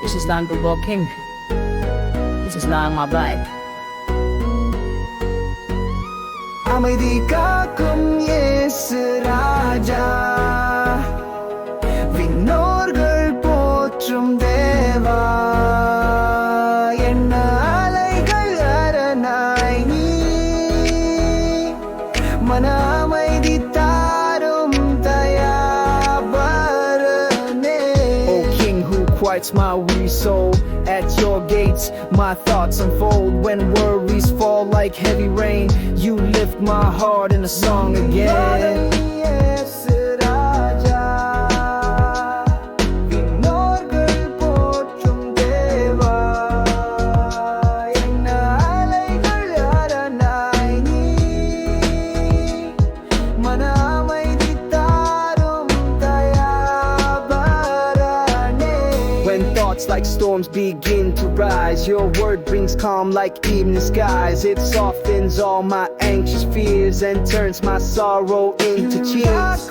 This is not the King. This is not my vibe. அமைதி காக்கும் இயேசு ராஜா, விண்ணோர்கள் போற்றும் தேவா, என்ன அலைகள் அரணாய் நீ, மன அமைதி தாரும் தயாபரனே. O King who quiets my weary soul, at your gates my thoughts unfold. When worries fall like heavy rain, you lift my heart in a song again. When thoughts like storms begin to rise, your word brings calm like evening skies. It softens all my anxious fears and turns my sorrow into cheers.